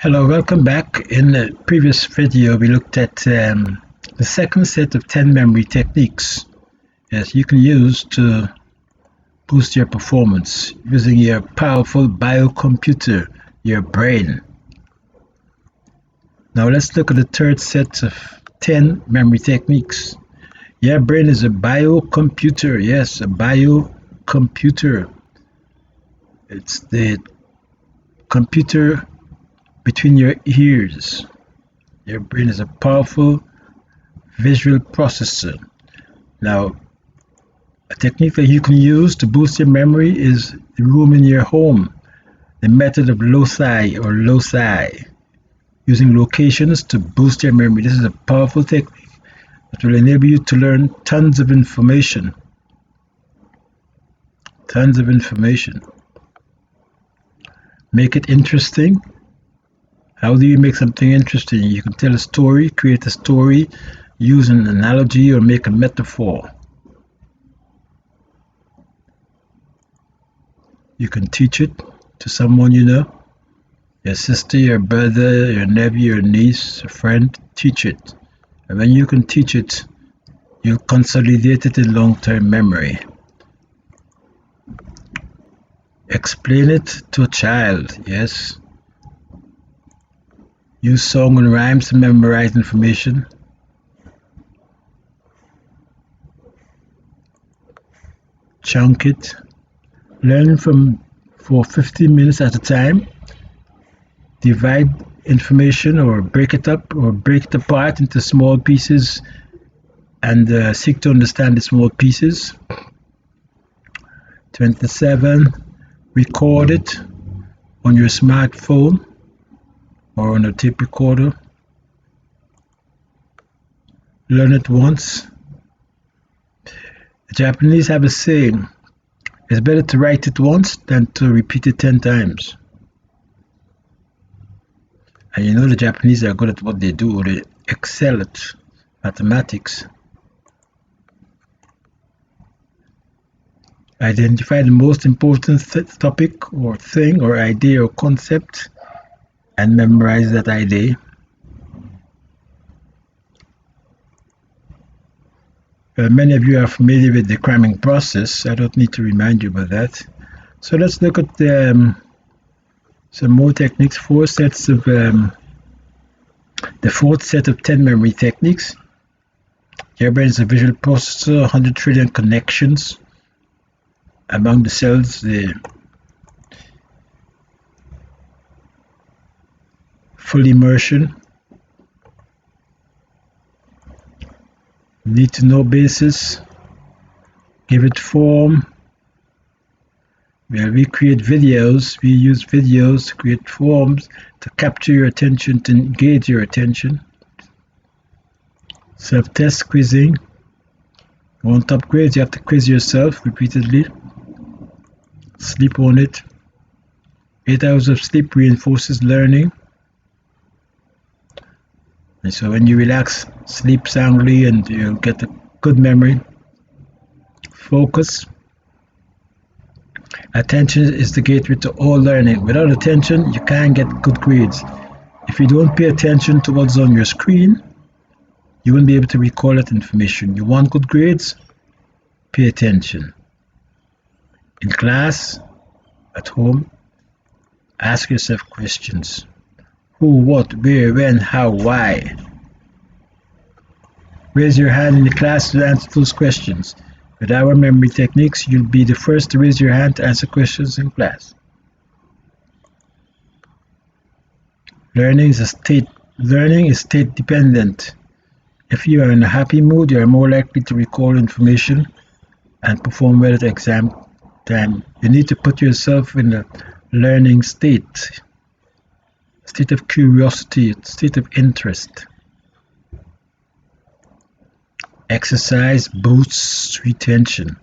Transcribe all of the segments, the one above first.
Hello, welcome back. In the previous video, we looked at the second set of 10 memory techniques that you can use to boost your performance using your powerful biocomputer, your brain. Now let's look at the third set of 10 memory techniques. Your brain is a biocomputer. Yes, a biocomputer. It's the computer between your ears. Your brain is a powerful visual processor. Now, a technique that you can use to boost your memory is the room in your home, the method of loci, using locations to boost your memory. This is a powerful technique that will enable you to learn tons of information. Tons of information. Make it interesting. How do you make something interesting? You can tell a story, create a story, use an analogy, or make a metaphor. You can teach it to someone you know, your sister, your brother, your nephew, your niece, a friend. Teach it. And when you can teach it, you'll consolidate it in long-term memory. Explain it to a child, yes. Use song and rhymes to memorize information. Chunk it. Learn for 15 minutes at a time. Divide information or break it up or break it apart into small pieces and seek to understand the small pieces. 27. Record it on your smartphone or on a tape recorder. Learn it once. The Japanese have a saying, it's better to write it once than to repeat it 10 times. And you know the Japanese are good at what they do, they excel at mathematics. Identify the most important topic or thing or idea or concept and memorize that idea. Many of you are familiar with the cramming process. I don't need to remind you about that. So let's look at some more techniques. The fourth set of 10 memory techniques. Your brain is a visual processor, 100 trillion connections among the cells. The full immersion. Need to know basis. Give it form. Where we create videos, we use videos to create forms to capture your attention, to engage your attention. Self-test quizzing. You want top grades, you have to quiz yourself repeatedly. Sleep on it. 8 hours of sleep reinforces learning. And so when you relax, sleep soundly and you'll get a good memory. Focus. Attention is the gateway to all learning. Without attention, you can't get good grades. If you don't pay attention to what's on your screen, you won't be able to recall that information. You want good grades? Pay attention. In class, at home, ask yourself questions. Who, what, where, when, how, why? Raise your hand in the class to answer those questions. With our memory techniques, you'll be the first to raise your hand to answer questions in class. Learning is state dependent. If you are in a happy mood, you are more likely to recall information and perform well at exam time. You need to put yourself in a learning state of curiosity, state of interest. Exercise boosts retention.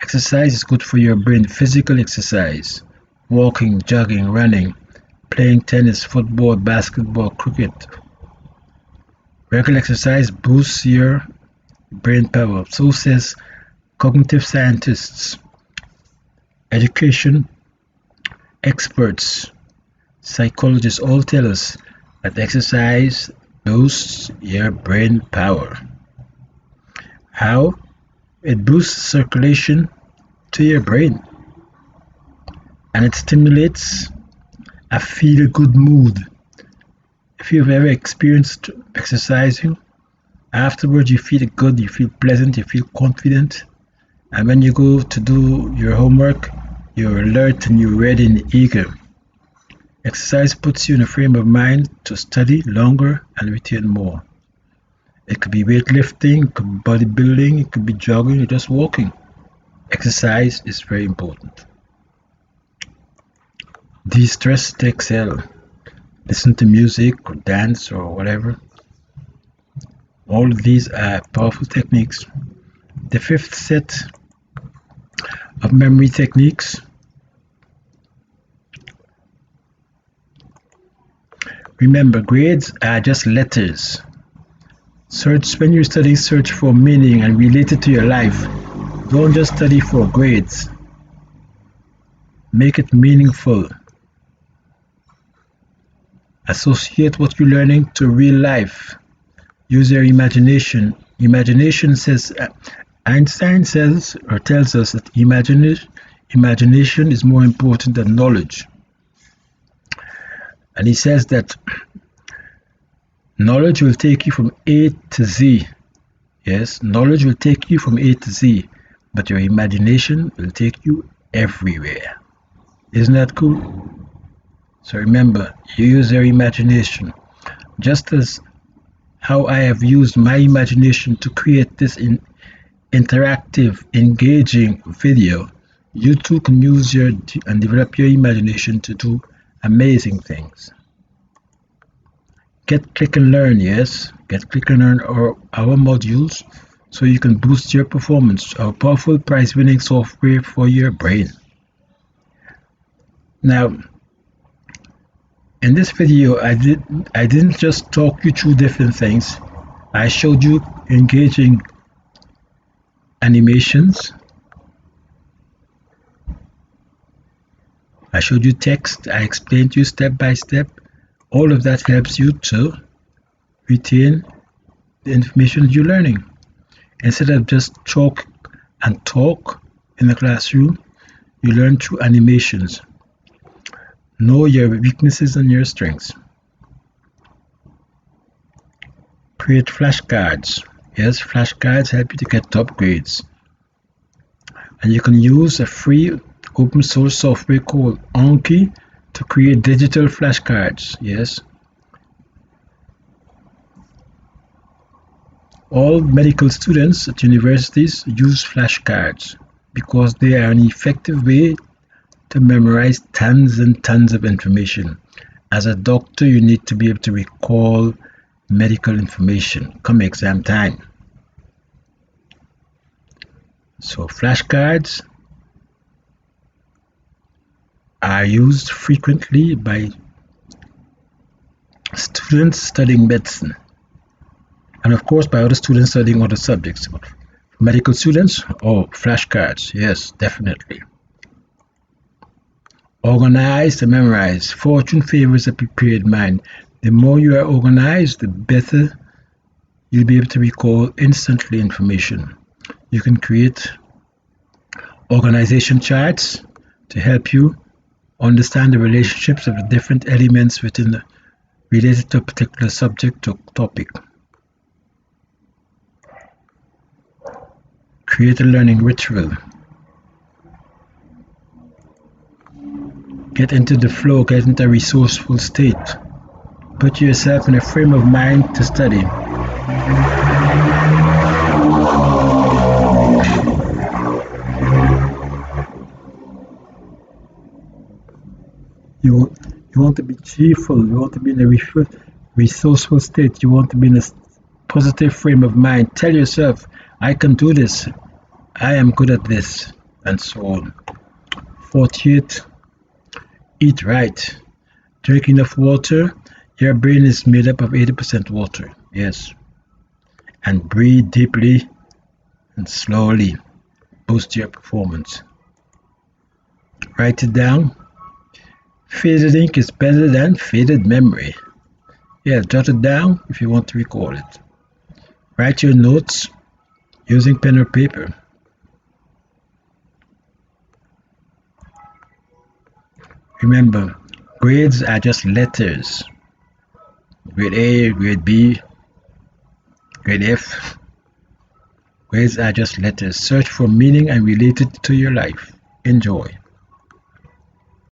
Exercise is good for your brain. Physical exercise, walking, jogging, running, playing tennis, football, basketball, cricket. Regular exercise boosts your brain power. So says cognitive scientists, education experts. Psychologists all tell us that exercise boosts your brain power. How? It boosts circulation to your brain and it stimulates a feel good mood. If you've ever experienced exercising, afterwards you feel good, you feel pleasant, you feel confident, and when you go to do your homework, you're alert and you're ready and eager. Exercise puts you in a frame of mind to study longer and retain more. It could be weightlifting, it could be bodybuilding, it could be jogging, or just walking. Exercise is very important. De-stress to excel. Listen to music or dance or whatever. All of these are powerful techniques. The fifth set of memory techniques. Remember, grades are just letters. Search when you're studying, search for meaning and relate it to your life. Don't just study for grades. Make it meaningful. Associate what you're learning to real life. Use your imagination. Imagination says, Einstein says or tells us that imagination is more important than knowledge. And he says that knowledge will take you from A to Z. Yes, knowledge will take you from A to Z, but your imagination will take you everywhere. Isn't that cool? So remember, you use your imagination. Just as how I have used my imagination to create this interactive, engaging video, you too can use and develop your imagination to do amazing things. Get Click and Learn, yes. Get Click and Learn our modules so you can boost your performance. Our powerful prize-winning software for your brain. Now, in this video, I didn't just talk you through different things. I showed you engaging animations. I showed you text. I explained to you step by step. All of that helps you to retain the information you're learning. Instead of just chalk and talk in the classroom, you learn through animations. Know your weaknesses and your strengths. Create flashcards. Yes, flashcards help you to get top grades. And you can use a free open source software called Anki to create digital flashcards. Yes. All medical students at universities use flashcards because they are an effective way to memorize tons and tons of information. As a doctor, you need to be able to recall medical information come exam time. So flashcards are used frequently by students studying medicine and of course by other students studying other subjects. Medical students, oh, flashcards, yes, definitely. Organize and memorize. Fortune favors a prepared mind. The more you are organized, the better you'll be able to recall instantly information. You can create organization charts to help you understand the relationships of the different elements related to a particular subject or topic. Create a learning ritual. Get into the flow, get into a resourceful state. Put yourself in a frame of mind to study. You want to be cheerful, you want to be in a resourceful state, you want to be in a positive frame of mind. Tell yourself, I can do this, I am good at this, and so on. 48. Eat right. Drink enough water. Your brain is made up of 80% water. Yes. And breathe deeply and slowly. Boost your performance. Write it down. Faded ink is better than faded memory. Yeah, jot it down if you want to recall it. Write your notes using pen or paper. Remember, grades are just letters. Grade A, grade B, grade F. Grades are just letters. Search for meaning and relate it to your life. Enjoy.